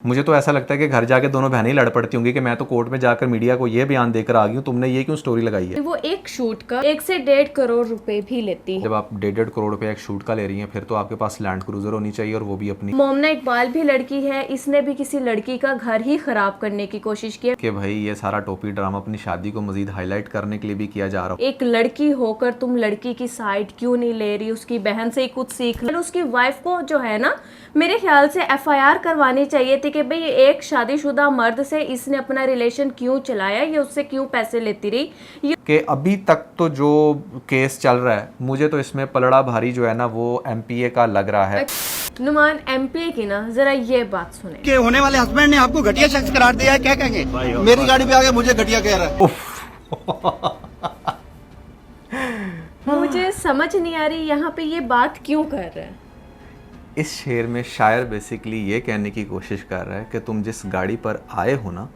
मुझे तो ऐसा लगता है कि घर जाके दोनों बहनें ही लड़ पड़ती होंगी कि मैं तो कोर्ट में जाकर मीडिया को ये बयान देकर आ गई हूँ, तुमने ये क्यों स्टोरी लगाई है। वो एक शूट का 1 से 1.5 करोड़ रुपए भी लेती है। जब आप 1.5 करोड़ रुपए एक शूट का ले रही हैं फिर तो आपके पास लैंड क्रूजर होनी चाहिए और वो भी अपनी। मोमना इकबाल भी लड़की है, इसने भी किसी लड़की का घर ही खराब करने की कोशिश की है कि भाई ये सारा टोपी ड्रामा अपनी शादी को मजीद हाईलाइट करने के लिए भी किया जा रहा हो। एक लड़की होकर तुम लड़की की साइड क्यों नहीं ले रही, उसकी बहन से ही कुछ सीख लो। उसकी वाइफ को जो है ना, मेरे ख्याल से FIR करवानी चाहिए थी कि भाई एक शादीशुदा मर्द से इसने अपना रिलेशन क्यों चलाया, ये उससे क्यों पैसे लेती रही। कि अभी तक तो जो केस चल रहा है मुझे तो इसमें पलड़ा भारी जो है ना वो MPA का लग रहा है। नुमान MPA की ना जरा ये बात सुने के होने वाले हस्बैंड ने आपको घटिया शख्स करार दिया है, क्या कहेंगे? मेरी गाड़ी पे आके मुझे घटिया कह रहा है। मुझे समझ नहीं आ रही यहाँ पे ये बात क्यों कर रहा है। इस शेर में शायर बेसिकली ये कहने की कोशिश कर रहा है कि तुम जिस गाड़ी पर आए हो ना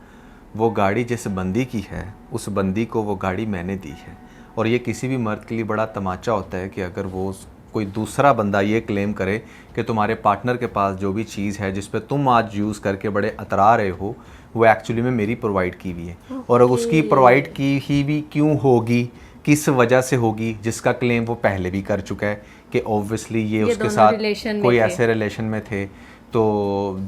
वो गाड़ी जिस बंदी की है उस बंदी को वो गाड़ी मैंने दी है। और ये किसी भी मर्द के लिए बड़ा तमाचा होता है कि अगर वो कोई दूसरा बंदा ये क्लेम करे कि तुम्हारे पार्टनर के पास जो भी चीज़ है जिस पे तुम आज यूज़ करके बड़े अतरा रहे हो वो एक्चुअली में मेरी प्रोवाइड की हुई है। और उसकी प्रोवाइड की ही भी क्यों होगी, किस वजह से होगी, जिसका क्लेम वो पहले भी कर चुका है कि ऑब्वियसली ये उसके साथ कोई ऐसे रिलेशन में थे। तो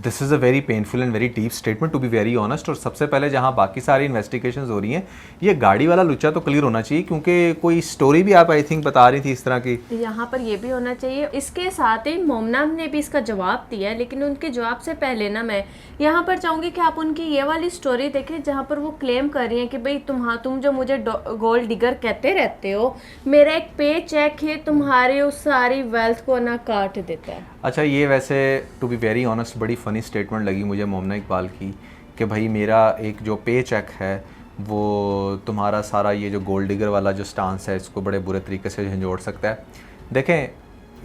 this is a very painful and very deep statement to be very honest. और सबसे पहले जहाँ बाकी सारी इन्वेस्टिगेशंस हो रही हैं ये गाड़ी वाला लुच्चा तो क्लियर होना चाहिए, क्योंकि कोई स्टोरी भी आप आई थिंक बता रही थी इस तरह की। यहाँ पर ये भी होना चाहिए। इसके साथ ही मोमना ने भी इसका जवाब दिया है, लेकिन उनके जवाब से पहले ना मैं यहाँ पर चाहूँगी कि आप उनकी ये वाली स्टोरी देखें जहाँ पर वो क्लेम कर रही हैं कि भाई तुम जो मुझे गोल्ड डिगर कहते रहते हो, मेरा एक पे चेक है तुम्हारे उस सारी वेल्थ को ना काट देता है। अच्छा, ये वैसे टू बी वेरी ऑनेस्ट बड़ी फ़नी स्टेटमेंट लगी मुझे मोमना इकबाल की कि भाई मेरा एक जो पे चेक है वो तुम्हारा सारा ये जो गोल्ड डिगर वाला जो स्टांस है इसको बड़े बुरे तरीके से झंझोड़ सकता है। देखें,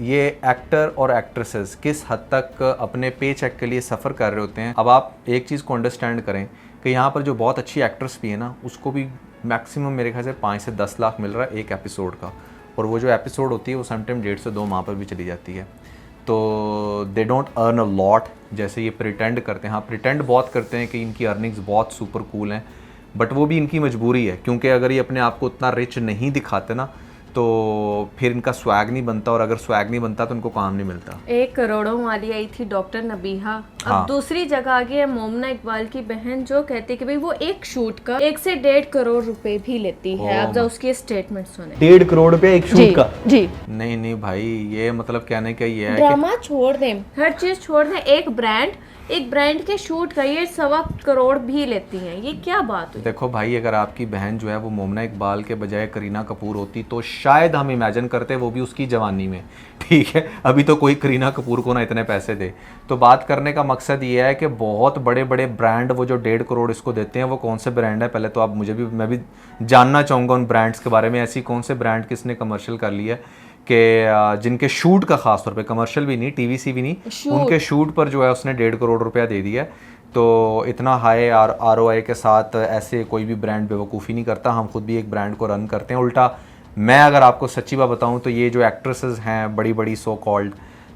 ये एक्टर और एक्ट्रेसेस किस हद तक अपने पे चेक के लिए सफ़र कर रहे होते हैं। अब आप एक चीज़ को अंडरस्टैंड करें कि यहाँ पर जो बहुत अच्छी एक्ट्रेस भी है ना उसको भी मैक्सिमम मेरे ख्याल से 5 से 10 लाख मिल रहा है एक एपिसोड का। और वो जो एपिसोड होती है वो समटाइम 1.5 से 2 माह पर भी चली जाती है। तो they don't earn a lot जैसे ये प्रिटेंड करते हैं। हाँ, प्रिटेंड बहुत करते हैं कि इनकी अर्निंग्स बहुत सुपर कूल हैं, बट वो भी इनकी मजबूरी है, क्योंकि अगर ये अपने आप को उतना रिच नहीं दिखाते ना तो फिर इनका स्वैग नहीं बनता, और अगर स्वैग नहीं बनता तो उनको काम नहीं मिलता। 1 करोड़ों वाली आई थी डॉक्टर नबीहा। अब दूसरी जगह आ गई है मोमना इकबाल की बहन जो कहती है कि भाई वो एक शूट का 1 से 1.5 करोड़ रुपए भी लेती है। आप जरा उसकी स्टेटमेंट सुने। 1.5 करोड़ रुपए एक शूट का? जी नहीं भाई, ये मतलब कहने का ये है ड्रामा छोड़ दें, हर चीज छोड़ दें, एक ब्रांड के शूट का ये 1.25 करोड़ भी लेती हैं, ये क्या बात हुई। देखो भाई, अगर आपकी बहन जो है वो मोमना इकबाल के बजाय करीना कपूर होती तो शायद हम इमेजिन करते, वो भी उसकी जवानी में, ठीक है। अभी तो कोई करीना कपूर को ना इतने पैसे दे। तो बात करने का मकसद ये है कि बहुत बड़े बड़े ब्रांड वो जो 1.5 करोड़ इसको देते हैं वो कौन से ब्रांड है, पहले तो आप मैं भी जानना चाहूँगा उन ब्रांड्स के बारे में। ऐसी कौन से ब्रांड किसने कमर्शियल कर लिया कि जिनके शूट का खास तौर पे, कमर्शियल भी नहीं, TVC भी नहीं, उनके शूट पर जो है उसने 1.5 करोड़ रुपया दे दिया। तो इतना हाई ROI के साथ ऐसे कोई भी ब्रांड बेवकूफ़ी नहीं करता। हम खुद भी एक ब्रांड को रन करते हैं। उल्टा मैं अगर आपको सच्ची बात बताऊं तो ये जो एक्ट्रेसेस हैं बड़ी बड़ी सो कॉल्ड,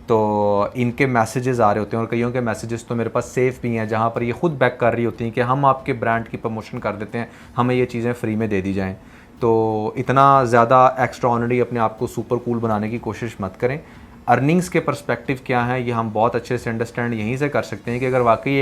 तो इनके मैसेजेस आ रहे होते हैं, और कईयों के मैसेजेस तो मेरे पास सेफ भी हैं जहाँ पर ये खुद बैक कर रही होती हैं कि हम आपके ब्रांड की प्रमोशन कर देते हैं, हमें ये चीज़ें फ्री में दे दी जाएँ। तो इतना ज़्यादा एक्स्ट्राऑर्डिनरी अपने आप को सुपर कूल बनाने की कोशिश मत करें। अर्निंग्स के पर्सपेक्टिव क्या है ये हम बहुत अच्छे से अंडरस्टैंड यहीं से कर सकते हैं कि अगर वाकई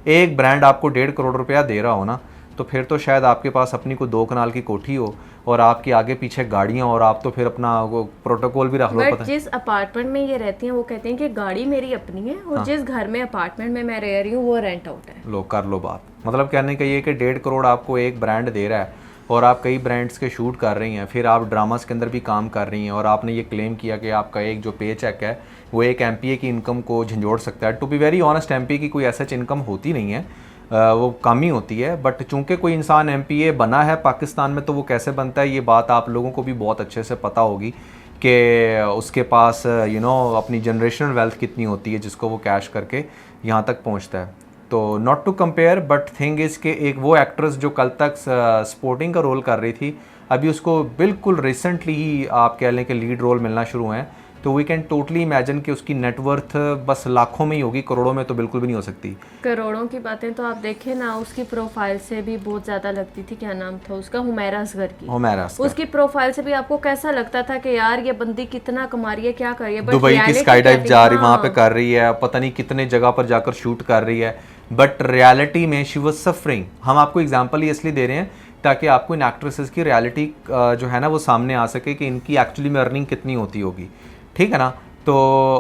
एक ब्रांड आपको 1.5 करोड़ रुपया दे रहा हो ना, तो फिर तो शायद आपके पास अपनी को 2 कनाल की कोठी हो और आपके आगे पीछे गाड़ियाँ, और आप तो फिर अपना वो प्रोटोकॉल भी रख लो। बट जिस अपार्टमेंट में ये रहती हैं वो कहते हैं कि गाड़ी मेरी अपनी है, और जिस घर में अपार्टमेंट में मैं रह रही हूँ वो रेंट आउट है। लो कर लो बात। मतलब कहने का ये कि 1.5 करोड़ आपको एक ब्रांड दे रहा है और आप कई ब्रांड्स के शूट कर रही हैं, फिर आप ड्रामास के अंदर भी काम कर रही हैं, और आपने ये क्लेम किया कि आपका एक जो पे चेक है वो एक MPA की इनकम को झंझोड़ सकता है। To be very honest, MPA की कोई ऐसा इनकम होती नहीं है, वो कम ही होती है। बट चूंकि कोई इंसान MPA बना है पाकिस्तान में तो वो कैसे बनता है ये बात आप लोगों को भी बहुत अच्छे से पता होगी कि उसके पास अपनी जनरेशनल वेल्थ कितनी होती है जिसको वो कैश करके यहाँ तक पहुँचता है। तो not to compare, but thing is कि एक वो एक्ट्रेस जो कल तक सपोर्टिंग का रोल कर रही थी, अभी उसको बिल्कुल रिसेंटली ही आप कह लें कि लीड रोल मिलना शुरू हैं। तो तो वी कैन टोटली इमेजिन कि उसकी नेटवर्थ बस लाखों में ही होगी, करोड़ों में तो बिल्कुल भी नहीं हो सकती। करोड़ों की बातें तो आप देखें ना, उसकी प्रोफाइल से भी बहुत ज्यादा लगती थी। क्या नाम था उसका? हुमैरा असगर की। हुमैरा असगर। उसकी प्रोफाइल से भी आपको कैसा लगता था कि यार ये बंदी कितना कमा रही है, क्या कर रही है, दुबई की स्काई डाइव जा रही, वहां पे कर रही है, पता नहीं कितने जगह पर जाकर शूट कर रही है, बट रियलिटी में शी वाज सफरिंग। हम आपको एग्जांपल ये इसलिए दे रहे हैं ताकि आपको इन एक्ट्रेसेस की रियलिटी जो है ना वो सामने आ सके कि इनकी एक्चुअली में अर्निंग कितनी होती होगी, ठीक है ना। तो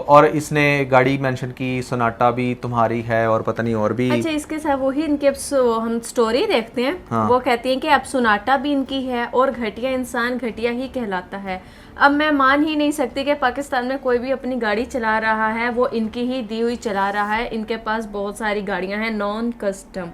और इसने गाड़ी मेंशन की, सोनाटा भी तुम्हारी है और पता नहीं और भी। अच्छा, इसके साथ वही इनके हम स्टोरी देखते हैं। हाँ। वो कहती हैं कि अब सोनाटा भी इनकी है और घटिया इंसान घटिया ही कहलाता है। अब मैं मान ही नहीं सकती कि पाकिस्तान में कोई भी अपनी गाड़ी चला रहा है वो इनकी ही दी हुई चला रहा है। इनके पास बहुत सारी गाड़ियां हैं नॉन कस्टम,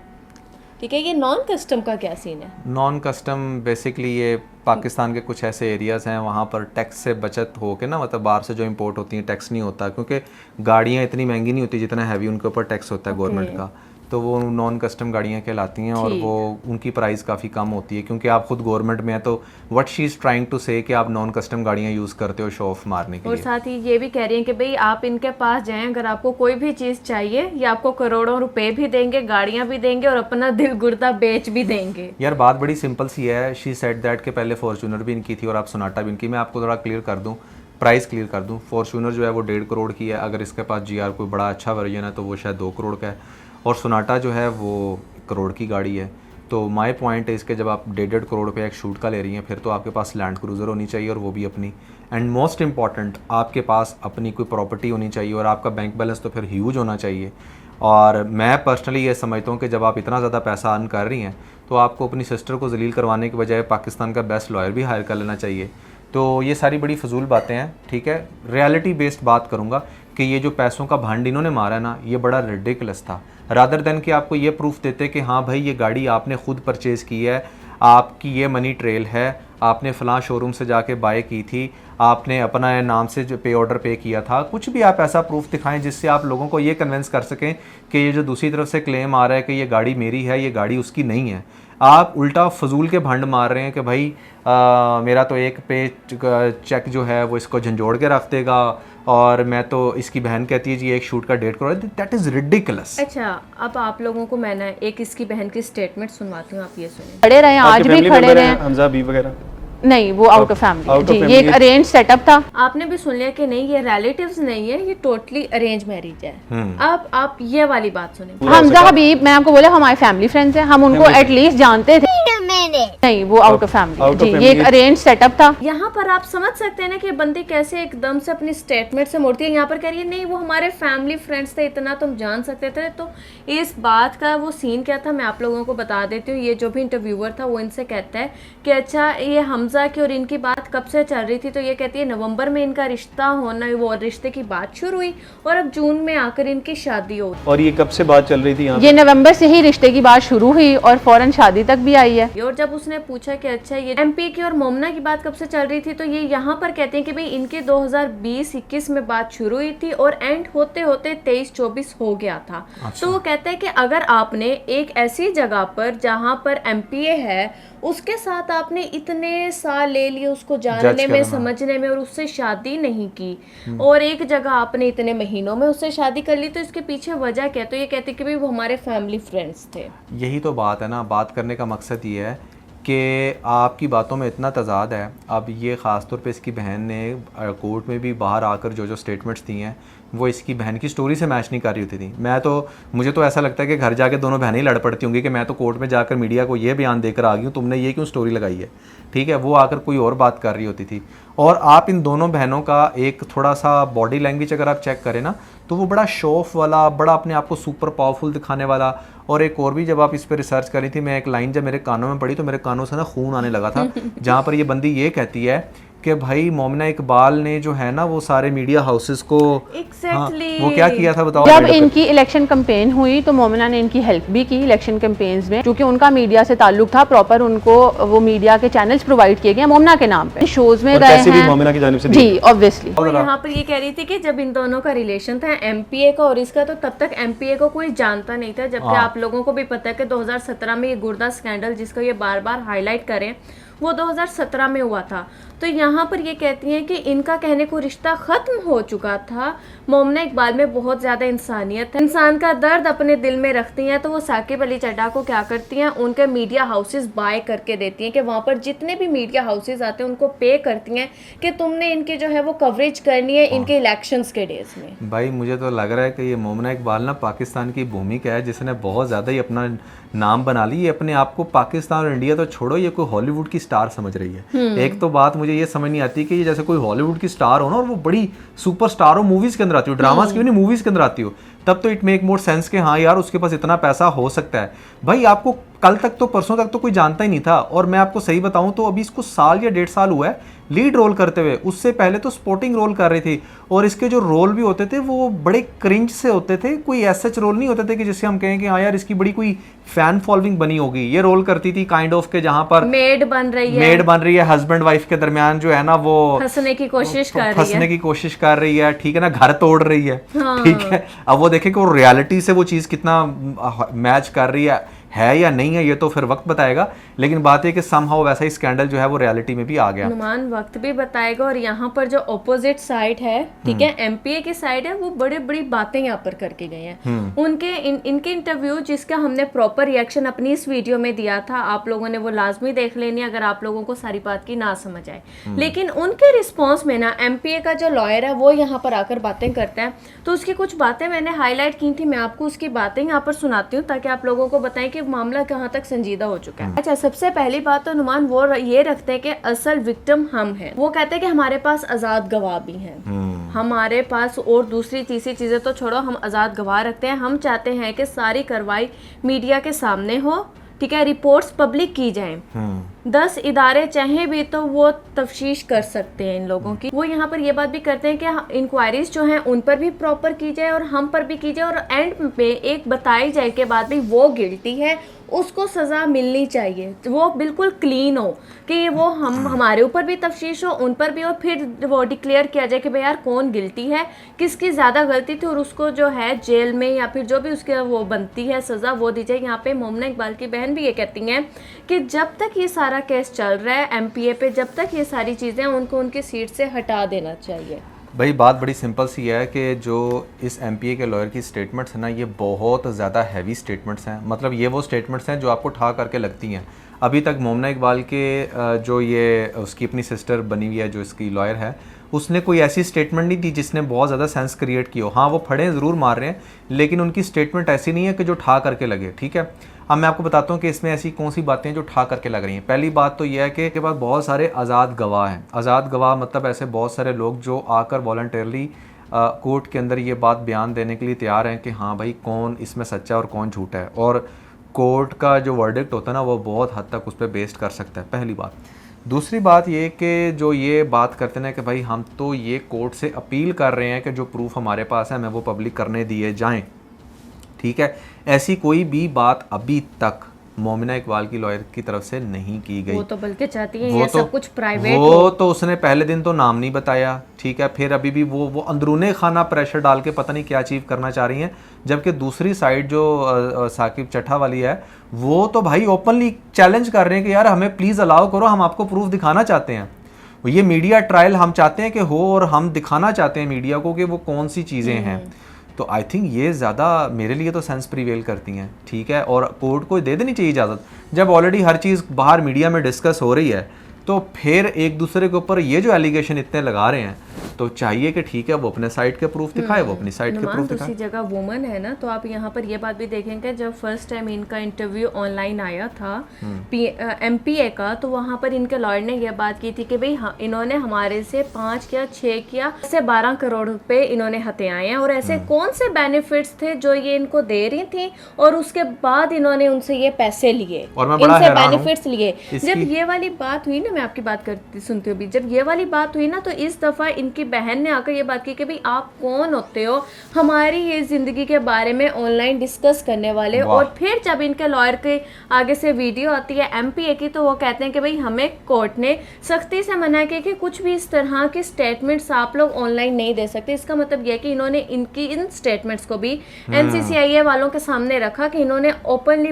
ठीक है। ये नॉन कस्टम का क्या सीन है? नॉन कस्टम बेसिकली ये पाकिस्तान के कुछ ऐसे एरियाज़ हैं वहाँ पर टैक्स से बचत हो के ना, मतलब बाहर से जो इंपोर्ट होती हैं टैक्स नहीं होता, क्योंकि गाड़ियाँ इतनी महंगी नहीं होती जितना हैवी उनके ऊपर टैक्स होता है गवर्नमेंट का, तो वो नॉन कस्टम गाड़ियाँ कहलाती हैं और वो उनकी प्राइस काफ़ी कम होती है, क्योंकि आप खुद गवर्नमेंट में है। तो what she is trying to say कि आप नॉन कस्टम गाड़ियाँ यूज़ करते हो शो ऑफ मारने के और लिए। साथ ही ये भी कह रही हैं कि भाई आप इनके पास जाएं, अगर आपको कोई भी चीज़ चाहिए ये आपको करोड़ों रुपए भी देंगे, गाड़ियां भी देंगे और अपना दिल गुर्दा बेच भी देंगे। यार बात बड़ी सिंपल सी है। शी सेड दैट कि पहले फॉर्च्यूनर भी इनकी थी और आप सोनाटा भी इनकी। मैं आपको थोड़ा क्लियर कर दूं, प्राइस क्लियर कर दूं। फॉर्च्यूनर जो है वो 1.5 करोड़ की है, अगर इसके पास GR कोई बड़ा अच्छा वर्जन है तो वो शायद 2 करोड़ का है, और सोनाटा जो है वो 1 करोड़ की गाड़ी है। तो माय पॉइंट है इसके, जब आप 1.5 करोड़ पे एक शूट का ले रही हैं फिर तो आपके पास लैंड क्रूज़र होनी चाहिए और वो भी अपनी, एंड मोस्ट इंपॉर्टेंट आपके पास अपनी कोई प्रॉपर्टी होनी चाहिए और आपका बैंक बैलेंस तो फिर ह्यूज होना चाहिए। और मैं पर्सनली ये समझता हूँ कि जब आप इतना ज़्यादा पैसा अर्न कर रही हैं तो आपको अपनी सिस्टर को जलील करवाने के बजाय पाकिस्तान का बेस्ट लॉयर भी हायर कर लेना चाहिए। तो ये सारी बड़ी फजूल बातें हैं, ठीक है। रियलिटी बेस्ड बात करूँगा कि ये जो पैसों का भंड इन्होंने मारा है ना, ये बड़ा रिडिकुलस था। रादर देन कि आपको ये प्रूफ देते कि हाँ भाई ये गाड़ी आपने खुद परचेज़ की है, आपकी ये मनी ट्रेल है, आपने फ़लाँ शोरूम से जाके बाय की थी, आपने अपना नाम से जो पे ऑर्डर पे किया था, कुछ भी आप ऐसा प्रूफ दिखाएं जिससे आप लोगों को ये कन्विंस कर सकें कि ये जो दूसरी तरफ से क्लेम आ रहा है कि ये गाड़ी मेरी है, ये गाड़ी उसकी नहीं है। आप उल्टा फजूल के भंड मार रहे हैं कि भाई मेरा तो एक पे चेक जो है वो इसको झंझोड़ के रख देगा और मैं तो, इसकी बहन कहती है जी एक शूट का 1.5 करोड़, दैट इज़ रिडिकुलस। अच्छा, अब आप लोगों को मैं ना एक इसकी बहन की स्टेटमेंट सुनवाती हूँ, आप ये सुनिए। खड़े रहे, आज भी खड़े रहे। हमजा बी वगैरह नहीं, वो आउट ऑफ फैमिली जी, ये एक family। अरेंज सेटअप था। आपने भी सुन लिया कि नहीं ये रिलेटिव्स नहीं है, ये टोटली अरेंज मैरिज है। अब आप ये वाली बात सुने। हमजा हबीब, मैं आपको बोला हमारे फैमिली फ्रेंड्स हैं, हम उनको एटलीस्ट जानते थे। नहीं, वो आउट ऑफ फैमिली जी, ये एक अरेंज सेटअप था। यहाँ पर आप समझ सकते हैं ना कि बंदी कैसे एकदम से अपनी स्टेटमेंट से मुड़ती है। यहाँ पर कह रही है नहीं वो हमारे फैमिली फ्रेंड्स थे, इतना तुम जान सकते थे। तो इस बात का वो सीन क्या था मैं आप लोगों को बता देती हूँ। ये जो भी इंटरव्यूअर था वो इनसे कहता है कि अच्छा ये हमजा की और इनकी बात कब से चल रही थी, तो ये कहती है नवंबर में इनका रिश्ता होना, वो रिश्ते की बात शुरू हुई और अब जून में आकर इनकी शादी हो। और ये कब से बात चल रही थी यहाँ ये नवंबर से ही रिश्ते की बात शुरू हुई और फौरन शादी तक भी आई है। और जब उसने पूछा कि अच्छा ये MP की और मोमना की बात कब से चल रही थी, तो ये यहाँ पर कहते हैं कि भाई इनके 2020-21 में बात शुरू हुई थी और एंड होते होते 23-24 हो गया था। तो वो कहता है कि अगर आपने एक ऐसी जगह पर जहाँ पर MPA है उसके साथ आपने इतने साल ले लिए उसको जानने में, समझने में, और उससे शादी नहीं की, और एक जगह आपने इतने महीनों में उससे शादी कर ली, तो इसके पीछे वजह क्या? तो ये कहते कि भाई वो हमारे फैमिली फ्रेंड्स थे। यही तो बात है ना, बात करने का मकसद ये है कि आपकी बातों में इतना तजाद है। अब ये ख़ास तौर पे इसकी बहन ने कोर्ट में भी बाहर आकर जो जो स्टेटमेंट्स दी हैं वो इसकी बहन की स्टोरी से मैच नहीं कर रही होती थी। मुझे तो ऐसा लगता है कि घर जाके दोनों बहनें ही लड़ पड़ती होंगी कि मैं तो कोर्ट में जाकर मीडिया को ये बयान देकर आ गई हूँ, तुमने ये क्यों स्टोरी लगाई है, ठीक है। वो आकर कोई और बात कर रही होती थी। और आप इन दोनों बहनों का एक थोड़ा सा बॉडी लैंग्वेज अगर आप चेक करें ना तो वो बड़ा शो ऑफ वाला, बड़ा अपने आप को सुपर पावरफुल दिखाने वाला। और एक और भी जब आप इस पर रिसर्च करी थी, मैं एक लाइन जब मेरे कानों में पड़ी तो मेरे कानों से ना खून आने लगा था जहाँ पर ये बंदी ये कहती है कि भाई मोमिना इकबाल ने जो है ना वो सारे मीडिया हाउसेस को Exactly. वो क्या किया था बताओ। जब इनकी इलेक्शन कैंपेन हुई तो मोमिना ने इनकी हेल्प भी की इलेक्शन कैंपेन्स में, क्योंकि उनका मीडिया से ताल्लुक था। प्रॉपर उनको वो मीडिया के चैनल्स प्रोवाइड किए गए मोमिना के नाम पे, शोज में गए हैं मोमिना की जानिब से जी ऑब्वियसली। और यहाँ पर ये कह रही थी कि जब इन दोनों का रिलेशन था MPA का और इसका, तो तब तक MPA को कोई जानता नहीं था, जबकि आप लोगों को भी पता है कि 2017 में ये गुर्दा स्कैंडल जिसको ये बार बार हाईलाइट करें वो 2017 में हुआ था। तो यहाँ पर ये कहती हैं कि इनका कहने को रिश्ता ख़त्म हो चुका था। मोमना इकबाल में बहुत ज़्यादा इंसानियत है, इंसान का दर्द अपने दिल में रखती हैं। तो वो साकिब अली चड्ढा को क्या करती हैं, उनके मीडिया हाउसेस बाय करके देती हैं कि वहाँ पर जितने भी मीडिया हाउसेस आते हैं उनको पे करती हैं कि तुमने इनकी जो है वो कवरेज करनी है इनके इलेक्शंस के डेज में। भाई मुझे तो लग रहा है कि ये मोमना इकबाल ना पाकिस्तान की भूमिका है जिसने बहुत ज़्यादा ही अपना नाम बना ली। ये अपने आप को पाकिस्तान और इंडिया तो छोड़ो, ये कोई हॉलीवुड की स्टार समझ रही है। एक तो बात मुझे ये समझ नहीं आती कि ये जैसे कोई हॉलीवुड की स्टार हो ना और वो बड़ी सुपर स्टार हो, मूवीज़ के अंदर आती हो, ड्रामास की नहीं मूवीज़ के अंदर आती हो, तब तो इट मेक मोर सेंस कि हाँ यार उसके पास इतना पैसा हो सकता है। भाई आपको कल तक तो परसों तक तो कोई जानता ही नहीं था, और मैं आपको सही बताऊं तो अभी इसको साल या 1.5 साल हुआ है लीड रोल करते हुए। उससे पहले तो सपोर्टिंग रोल कर रही थी, और इसके जो रोल भी होते थे वो बड़े क्रिंज से होते थे, कोई ऐसे रोल नहीं होते थे कि जिससे हम कहें कि हाँ यार इसकी बड़ी कोई फैन फॉलोइंग बनी होगी। ये रोल करती थी काइंड ऑफ के जहाँ पर मेड बन रही है, हस्बैंड वाइफ के दरमियान जो है ना वो फंसने की कोशिश कर रही है, ठीक है ना, घर तोड़ रही है, ठीक है। अब वो देखे कि वो रियलिटी से वो चीज़ कितना मैच कर रही है या नहीं है, ये तो फिर वक्त बताएगा। लेकिन बात है कि समहाउ वैसा ही स्कैंडल जो है वो रियलिटी में भी आ गया। नुमान वक्त भी बताएगा। और यहाँ पर जो ऑपोजिट साइड है, ठीक है, एमपीए की साइड है, वो बड़ी बड़ी बातें यहाँ पर करके गए हैं। उनके इनके इंटरव्यू जिसका हमने प्रॉपर रिएक्शन अपनी इस वीडियो में दिया था, आप लोगों ने वो लाजमी देख लेनी अगर आप लोगों को सारी बात की ना समझ आए। लेकिन उनके रिस्पॉन्स में ना एमपीए का जो लॉयर है वो यहाँ पर आकर बातें करता है, तो उसकी कुछ बातें मैंने हाईलाइट की थी। मैं आपको उसकी बातें यहाँ पर सुनाती हूँ ताकि आप लोगों को बताएं कि मामला कहाँ तक संजीदा हो चुका है। अच्छा, सबसे पहली बात तो नुमान वो ये रखते हैं कि असल विक्टिम हम हैं। वो कहते हैं कि हमारे पास आजाद गवाह भी हैं, हमारे पास, और दूसरी तीसरी चीजें तो छोड़ो, हम आजाद गवाह रखते हैं। हम चाहते हैं कि सारी कार्रवाई मीडिया के सामने हो, ठीक है, रिपोर्ट्स पब्लिक की जाएं। 10 इदारे चाहे भी तो वो तफ्तीश कर सकते हैं इन लोगों की। वो यहाँ पर ये बात भी करते हैं कि इंक्वायरीज जो हैं उन पर भी प्रॉपर की जाए और हम पर भी की जाए, और एंड पे एक बताई जाए के बाद भी वो गिल्टी है, उसको सज़ा मिलनी चाहिए, वो बिल्कुल क्लीन हो कि वो हमारे ऊपर भी तफ्तीश हो, उन पर भी, और फिर वो डिक्लेयर किया जाए कि भाई यार कौन गिल्टी है, किसकी ज़्यादा गलती थी, और उसको जो है जेल में या फिर जो भी उसके वो बनती है सज़ा वो दी जाए। यहाँ पे मोमना इकबाल की बहन भी ये कहती हैं कि जब तक ये सारा केस चल रहा है एमपीए पे, जब तक ये सारी चीज़ें उनको उनकी सीट से हटा देना चाहिए। भाई बात बड़ी सिंपल सी है कि जो इस एमपीए के लॉयर की स्टेटमेंट्स हैं ना, ये बहुत ज़्यादा हैवी स्टेटमेंट्स हैं। मतलब ये वो स्टेटमेंट्स हैं जो आपको ठा करके लगती हैं। अभी तक मोमना इकबाल के जो ये उसकी अपनी सिस्टर बनी हुई है जो इसकी लॉयर है, उसने कोई ऐसी स्टेटमेंट नहीं दी जिसने बहुत ज़्यादा सेंस क्रिएट की हो। हाँ वो फड़े ज़रूर मार रहे हैं, लेकिन उनकी स्टेटमेंट ऐसी नहीं है कि जो ठा करके लगे, ठीक है। अब मैं आपको बताता हूँ कि इसमें ऐसी कौन सी बातें हैं जो ठा करके लग रही हैं। पहली बात तो यह है कि इसके पास बहुत सारे आज़ाद गवाह हैं। आज़ाद गवाह मतलब ऐसे बहुत सारे लोग जो आकर वॉलंटियरली कोर्ट के अंदर ये बात बयान देने के लिए तैयार हैं कि हाँ भाई कौन इसमें सच्चा और कौन झूठा है, और कोर्ट का जो वर्डिक्ट होता है ना वो बहुत हद तक उस पर बेस्ड कर सकता है, पहली बात। दूसरी बात ये कि जो ये बात करते हैं कि भाई हम तो ये कोर्ट से अपील कर रहे हैं कि जो प्रूफ हमारे पास है हमें वो पब्लिक करने दिए जाएं, ठीक है। ऐसी कोई भी बात अभी तक मोमिना इकबाल की लॉयर की तरफ से नहीं की गई। वो तो बल्कि चाहती है ये सब कुछ प्राइवेट वो तो उसने पहले दिन तो नाम नहीं बताया, ठीक है। फिर अभी भी वो अंदरूने खाना प्रेशर डाल के पता नहीं क्या अचीव करना चाह रही हैं। जबकि दूसरी साइड जो साकिब चट्ठा वाली है वो तो भाई ओपनली चैलेंज कर रहे हैं कि यार हमें प्लीज़ अलाउ करो, हम आपको प्रूफ दिखाना चाहते हैं। ये मीडिया ट्रायल हम चाहते हैं कि हो, और हम दिखाना चाहते हैं मीडिया को कि वो कौन सी चीज़ें हैं। तो आई थिंक ये ज़्यादा मेरे लिए तो सेंस प्रिवेल करती हैं, ठीक है। और कोर्ट को दे देनी चाहिए इजाज़त। जब ऑलरेडी हर चीज़ बाहर मीडिया में डिस्कस हो रही है तो फिर एक दूसरे के ऊपर ये जो एलिगेशन इतने लगा रहे हैं तो चाहिए कि ठीक है वो अपने साइड के प्रूफ दिखाए, वो अपनी साइड के प्रूफ दिखाए। दूसरी जगह वुमन है ना, तो आप यहाँ पर ये बात भी देखेंगे जब फर्स्ट टाइम इनका इंटरव्यू ऑनलाइन आया था एमपीए का, तो वहाँ पर इनके लॉयर ने यह बात की थी कि भाई इन्होंने हमारे से 5 या 6 या 12 करोड़ रुपए इन्होंने हथियाए हैं, और ऐसे कौन से बेनिफिट्स थे जो ये इनको दे रही थी, और उसके बाद इन्होंने उनसे ये पैसे लिए, इनसे बेनिफिट्स लिए। जब ये वाली बात हुई ना, मैं आपकी बात करती सुनती हूँ, जब ये वाली बात हुई ना तो इस दफ़ा इनकी बहन ने आकर ये बात की कि भाई आप कौन होते हो हमारी ये ज़िंदगी के बारे में ऑनलाइन डिस्कस करने वाले। और फिर जब इनके लॉयर के आगे से वीडियो आती है एमपीए की, तो वो कहते हैं कि भाई हमें कोर्ट ने सख्ती से मना किया कि कुछ भी इस तरह के स्टेटमेंट्स आप लोग ऑनलाइन नहीं दे सकते। इसका मतलब यह कि इन्होंने इन स्टेटमेंट्स को भी एनसीसीआईए वालों के सामने रखा कि इन्होंने ओपनली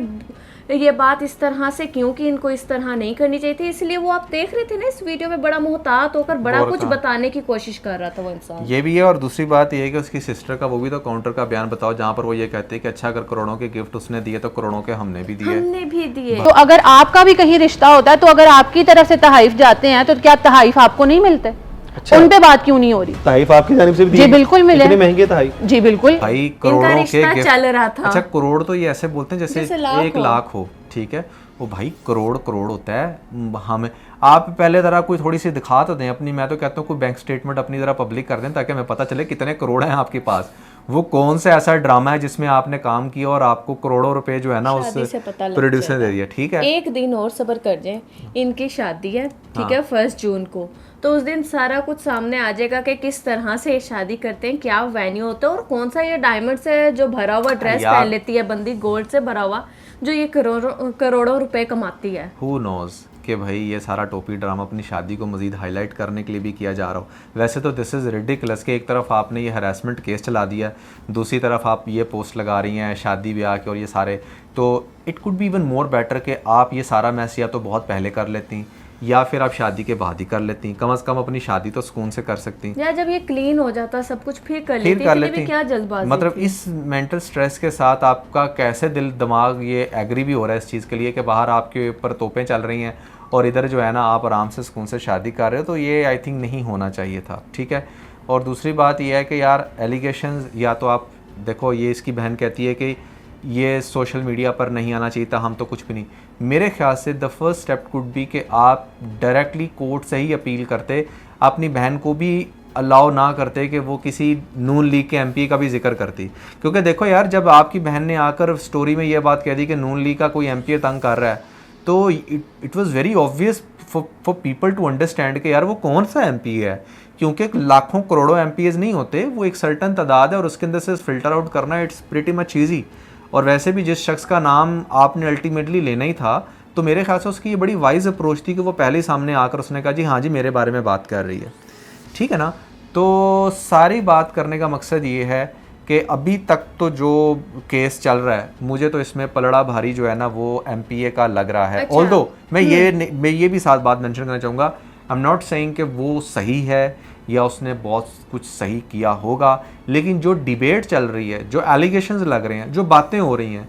ये बात इस तरह से क्यों कि इनको इस तरह नहीं करनी चाहिए थी, इसलिए वो आप देख रहे थे ना इस वीडियो में बड़ा मोहतात होकर बड़ा कुछ बताने की कोशिश कर रहा था वो इंसान। ये भी है, और दूसरी बात ये है कि उसकी सिस्टर का वो भी तो काउंटर का बयान बताओ जहाँ पर वो ये कहते हैं कि अच्छा अगर करोड़ों के गिफ्ट उसने दिए तो करोड़ों के हमने भी दिए। तो अगर आपका भी कहीं रिश्ता होता है तो अगर आपकी तरफ से तहाइफ जाते हैं तो क्या तहाइफ आपको नहीं मिलते? अच्छा। उन पे बात क्यों नहीं हो रही? तहरीफ आपकी जानिब से भी जी बिल्कुल मिले। इतने महंगे तहरीफ? जी बिल्कुल। भाई करोड़ों के रिश्ता गिफ्ट चल रहा था। अच्छा करोड़ तो ये ऐसे बोलते हैं जैसे लाख 1 लाख हो, ठीक है, वो भाई करोड़ होता है। हमें आप पहले तरह कोई थोड़ी सी दिखा तो दें अपनी, मैं तो कहता हूँ कोई बैंक स्टेटमेंट अपनी तरह पब्लिक कर दें ताकि हमें पता चले कितने करोड़ हैं आपके पास। वो कौन सा ऐसा ड्रामा है जिसमें आपने काम किया और आपको करोड़ों रुपए जो है ना उस प्रोड्यूसर ने दे दिया, ठीक है। एक दिन और सब्र कर जाए, इनकी शादी है, ठीक है, 1 जून को, तो उस दिन सारा कुछ सामने आ जाएगा कि किस तरह से ये शादी करते हैं, क्या वेन्यू होता है और कौन सा ये डायमंड से जो भरा हुआ ड्रेस पहन लेती है बंदी, गोल्ड से भरा हुआ, जो ये करोड़ों रुपए कमाती है। Who knows कि भाई ये सारा टोपी ड्रामा अपनी शादी को मजीद हाईलाइट करने के लिए भी किया जा रहा हो। वैसे तो दिस इज़ रिडिकुलस कि एक तरफ आपने ये हरासमेंट केस चला दिया, दूसरी तरफ आप ये पोस्ट लगा रही हैं शादी ब्याह के और ये सारे, तो it could be even more better कि आप ये सारा मैस या तो बहुत पहले कर लेती या फिर आप शादी के बाद ही कर लेती, कम से कम अपनी शादी तो सुकून से कर सकती, या जब ये क्लीन हो जाता सब कुछ फिर कर लेती। क्या जल्दबाजी मतलब थी? इस मेंटल स्ट्रेस के साथ आपका कैसे दिल दिमाग ये एग्री भी हो रहा है इस चीज़ के लिए कि बाहर आपके ऊपर तोपें चल रही हैं और इधर जो है ना आप आराम से सुकून से शादी कर रहे हो, तो ये आई थिंक नहीं होना चाहिए था, ठीक है। और दूसरी बात ये है कि यार एलिगेशंस, या तो आप देखो ये इसकी बहन कहती है कि ये सोशल मीडिया पर नहीं आना चाहिए था, हम तो कुछ भी नहीं। मेरे ख्याल से the first step could be कि आप डायरेक्टली कोर्ट से ही अपील करते, अपनी बहन को भी अलाउ ना करते कि वो किसी नून लीग के एमपी का भी जिक्र करती, क्योंकि देखो यार जब आपकी बहन ने आकर स्टोरी में ये बात कह दी कि नून लीग का कोई एमपी तंग कर रहा है, तो it was very obvious for people to understand कि यार वो कौन सा एमपी है, क्योंकि लाखों करोड़ों एमपीएस नहीं होते, वो एक सर्टन तादाद है और उसके अंदर से फिल्टर आउट करना इट्स प्रीटी मच ईजी। और वैसे भी जिस शख्स का नाम आपने अल्टीमेटली लेना ही था, तो मेरे ख्याल से उसकी ये बड़ी वाइज अप्रोच थी कि वो पहले ही सामने आकर उसने कहा जी हाँ जी मेरे बारे में बात कर रही है, ठीक है ना। तो सारी बात करने का मकसद ये है कि अभी तक तो जो केस चल रहा है, मुझे तो इसमें पलड़ा भारी जो है ना वो एमपीए का लग रहा है। ऑल्दो मैं ये भी साथ बात मेंशन करना चाहूँगा, आई एम नॉट सेइंग कि वो सही है या उसने बहुत कुछ सही किया होगा, लेकिन जो डिबेट चल रही है, जो एलिगेशंस लग रहे हैं, जो बातें हो रही हैं,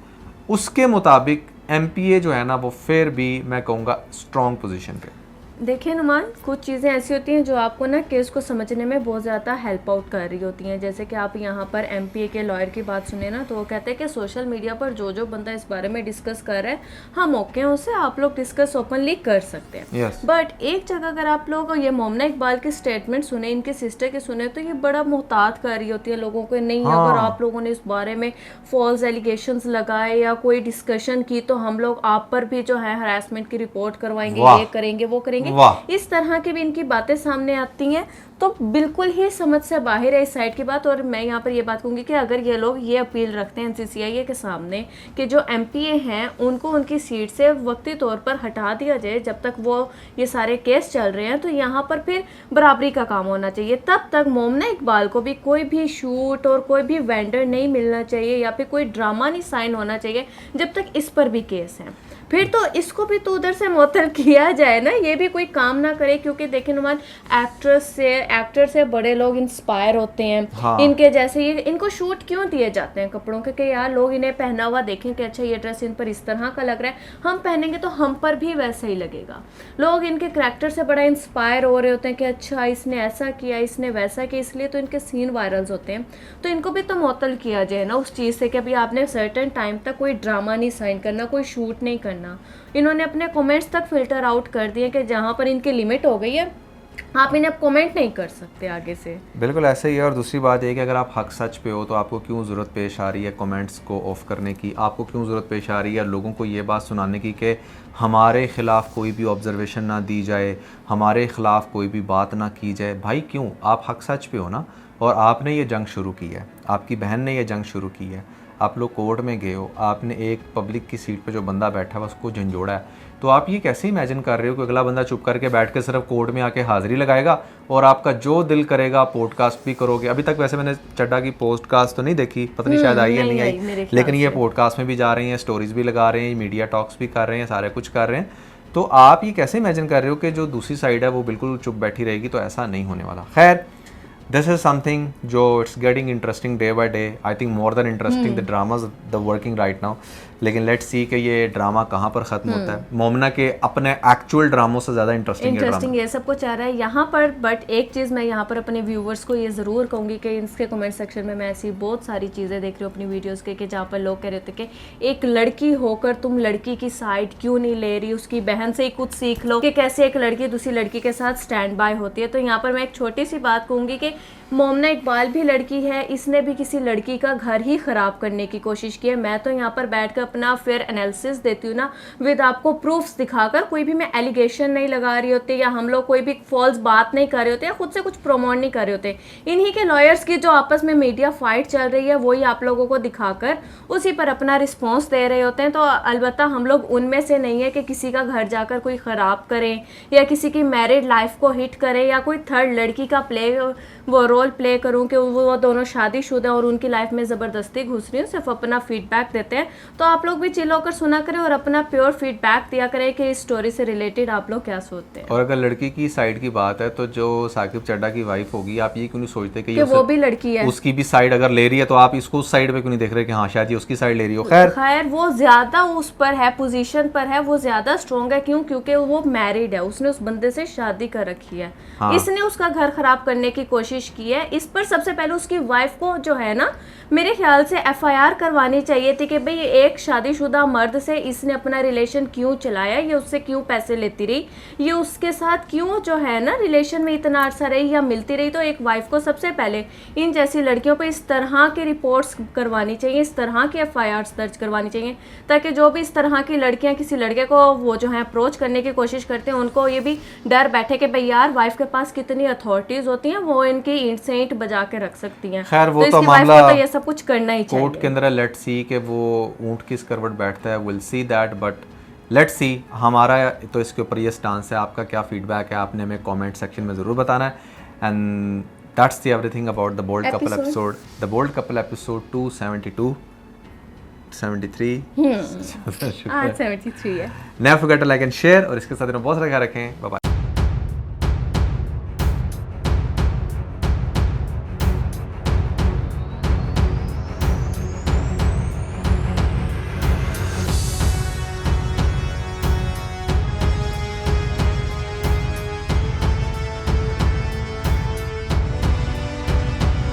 उसके मुताबिक एमपीए जो है ना वो फिर भी मैं कहूँगा स्ट्रॉन्ग पोजीशन पे। देखिए नुमान, कुछ चीज़ें ऐसी होती हैं जो आपको ना केस को समझने में बहुत ज़्यादा हेल्प आउट कर रही होती हैं। जैसे कि आप यहाँ पर एमपीए के लॉयर की बात सुने ना, तो वो कहते हैं कि सोशल मीडिया पर जो बंदा इस बारे में डिस्कस कर रहा है, हम ओके हैं उससे, आप लोग डिस्कस ओपनली कर सकते हैं। बट एक जगह अगर आप लोग ये मोमना इकबाल की स्टेटमेंट सुने, इनके सिस्टर के सुने, तो ये बड़ा मोहतात कर रही होती है लोगों को, नहीं अगर आप लोगों ने इस बारे में फॉल्स एलिगेशंस लगाए या कोई डिस्कशन की तो हम लोग आप पर भी जो है हरासमेंट की रिपोर्ट करवाएंगे, ये करेंगे वो करेंगे, इस तरह की भी इनकी बातें सामने आती हैं। तो बिल्कुल ही समझ से बाहर है इस साइड की बात। और मैं यहाँ पर ये बात कहूँगी कि अगर ये लोग ये अपील रखते हैं एनसीसीआई के सामने कि जो एमपीए हैं उनको उनकी सीट से वक्ती तौर पर हटा दिया जाए जब तक वो ये सारे केस चल रहे हैं, तो यहाँ पर फिर बराबरी का काम होना चाहिए। तब तक मोमना इकबाल को भी कोई भी शूट और कोई भी वेंडर नहीं मिलना चाहिए या फिर कोई ड्रामा नहीं साइन होना चाहिए जब तक इस पर भी केस है। फिर तो इसको भी तो उधर से मुअत्तल किया जाए ना, ये भी कोई काम ना करे। क्योंकि देखें नुमान, एक्टर से बड़े लोग इंस्पायर होते हैं, इनके जैसे ये इनको शूट क्यों दिए जाते हैं कपड़ों के कि यार लोग इन्हें पहना हुआ देखें कि अच्छा ये ड्रेस इन पर इस तरह का लग रहा है, हम पहनेंगे तो हम पर भी वैसा ही लगेगा। लोग इनके करैक्टर से बड़ा इंस्पायर हो रहे होते हैं कि अच्छा इसने ऐसा किया, इसने वैसा किया, इसलिए तो इनके सीन वायरल्स होते हैं। तो इनको भी तो मुअत्तल किया जाए ना उस चीज़ से कि अभी आपने सर्टेन टाइम तक कोई ड्रामा नहीं साइन करना, कोई शूट नहीं करना। इन्होंने अपने कमेंट्स तक फिल्टर आउट कर दिए कि जहां पर इनकी लिमिट हो गई है आप इन्हें अब कमेंट नहीं कर सकते आगे से। बिल्कुल ऐसे ही है। और दूसरी बात ये कि अगर आप हक सच पे हो तो आपको क्यों ज़रूरत पेश आ रही है कमेंट्स को ऑफ करने की, आपको क्यों ज़रूरत पेश आ रही है लोगों को ये बात सुनाने की कि हमारे ख़िलाफ़ कोई भी ऑब्जर्वेशन ना दी जाए, हमारे ख़िलाफ़ कोई भी बात ना की जाए। भाई क्यों, आप हक सच पे हो ना, और आपने ये जंग शुरू की है, आपकी बहन ने ये जंग शुरू की है। आप लोग कोर्ट में गए हो, आपने एक पब्लिक की सीट पे जो बंदा बैठा हुआ उसको झंझोड़ा है, तो आप ये कैसे इमेजिन कर रहे हो कि अगला बंदा चुप करके बैठ के सिर्फ कोर्ट में आके हाजिरी लगाएगा और आपका जो दिल करेगा पॉडकास्ट भी करोगे। अभी तक वैसे मैंने चड्डा की पॉडकास्ट तो नहीं देखी, पता नहीं शायद आई या नहीं आई, लेकिन ये पॉडकास्ट में भी जा रही हैं, स्टोरीज भी लगा रहे हैं, मीडिया टॉक्स भी कर रहे हैं, सारे कुछ कर रहे हैं। तो आप ये कैसे इमेजिन कर रहे हो कि जो दूसरी साइड है वो बिल्कुल चुप बैठी रहेगी? तो ऐसा नहीं होने वाला। खैर, दिस इज समथिंग जो it's getting interesting day by day, I think more than interesting the dramas the working right now. लेकिन लेट्स सी कि ये ड्रामा कहाँ पर ख़त्म होता है। मोमना के अपने एक्चुअल ड्रामों से ज़्यादा इंटरेस्टिंग ये सब कुछ आ रहा है यहाँ पर। बट एक चीज़ मैं यहाँ पर अपने व्यूवर्स को ये ज़रूर कहूँगी कि इसके कमेंट सेक्शन में मैं ऐसी बहुत सारी चीज़ें देख रही हूँ अपनी वीडियोस के कि जहाँ पर लोग कह रहे थे कि एक लड़की होकर तुम लड़की की साइड क्यों नहीं ले रही, उसकी बहन से ही कुछ सीख लो कि कैसे एक लड़की दूसरी लड़की के साथ स्टैंड बाय होती है। तो यहाँ पर मैं एक छोटी सी बात कहूँगी कि मोमना इकबाल भी लड़की है, इसने भी किसी लड़की का घर ही ख़राब करने की कोशिश की है। मैं तो यहाँ पर बैठ कर अपना फेयर एनालिसिस देती हूँ ना, विद आपको प्रूफ्स दिखाकर। कोई भी मैं एलिगेशन नहीं लगा रही होती या हम लोग कोई भी फॉल्स बात नहीं कर रहे होते या खुद से कुछ प्रमोट नहीं कर रहे होते। इन्हीं के लॉयर्स की जो आपस में मीडिया फाइट चल रही है वही आप लोगों को दिखाकर उसी पर अपना रिस्पॉन्स दे रहे होते हैं। तो अलबत्ता हम लोग उनमें से नहीं है कि किसी का घर जाकर कोई ख़राब करें या किसी की मैरिड लाइफ को हिट करें या कोई थर्ड लड़की का वो रोल प्ले करूं कि वो दोनों शादीशुदा और उनकी लाइफ में ज़बरदस्ती घुस रही हूँ। सिर्फ अपना फीडबैक देते हैं। तो आप लोग भी चिल होकर सुना करें और अपना प्योर फीडबैक दिया करें कि इस स्टोरी से रिलेटेड आप लोग क्या सोचते हैं। और अगर लड़की की साइड की बात है तो जो साकिब चड्डा की वाइफ होगी, आप ये क्यों नहीं सोचते कि वो भी लड़की है, उसकी भी साइड अगर ले रही है तो आप इसको उस साइड पे क्यों नहीं देख रहे कि हाँ शायद ये उसकी साइड ले रही हो? खैर वो ज्यादा उस पर है, पोजीशन पर है, वो ज्यादा स्ट्रॉन्ग है। क्यों? क्योंकि वो मैरिड है, उसने उस बंदे से शादी कर रखी है। हाँ। इसने उसका घर खराब करने की कोशिश की है। इस पर सबसे पहले उसकी वाइफ को जो है ना, मेरे ख्याल से FIR करवानी चाहिए थी कि भाई एक शादीशुदा मर्द से इसने अपना रिलेशन क्यों चलाया, ये उससे क्यों पैसे लेती रही, ये उसके साथ क्यों जो है ना रिलेशन में इतना अरसा रही या मिलती रही। तो एक वाइफ को सबसे पहले इन जैसी लड़कियों पर इस तरह की रिपोर्ट्स करवानी चाहिए, इस तरह की FIRs दर्ज करवानी चाहिए, ताकि जो भी इस तरह की लड़कियां किसी लड़के को वो जो है अप्रोच करने की कोशिश करते हैं उनको ये भी डर बैठे कि भाई यार वाइफ के पास कितनी अथॉरिटीज होती हैं, वो इनकी ईंट से ईंट बजा के रख सकती हैं। खैर वो तो मामला तो ये सब कुछ करना ही चाहिए। कोर्ट के अंदर लेट्स सी कि वो ऊंट किस करवट बैठता है, will see that, but let's see. हमारा तो इसके ऊपर ये स्टांस है। आपका क्या फीडबैक है आपने हमें कमेंट सेक्शन में ज़रूर बताना है। And that's the everything about the bold couple episode, the bold couple episode 272 73 आज 73 है। Never forget to like and share, और इसके साथ बहुत सारा ख्याल रखें। Bye bye.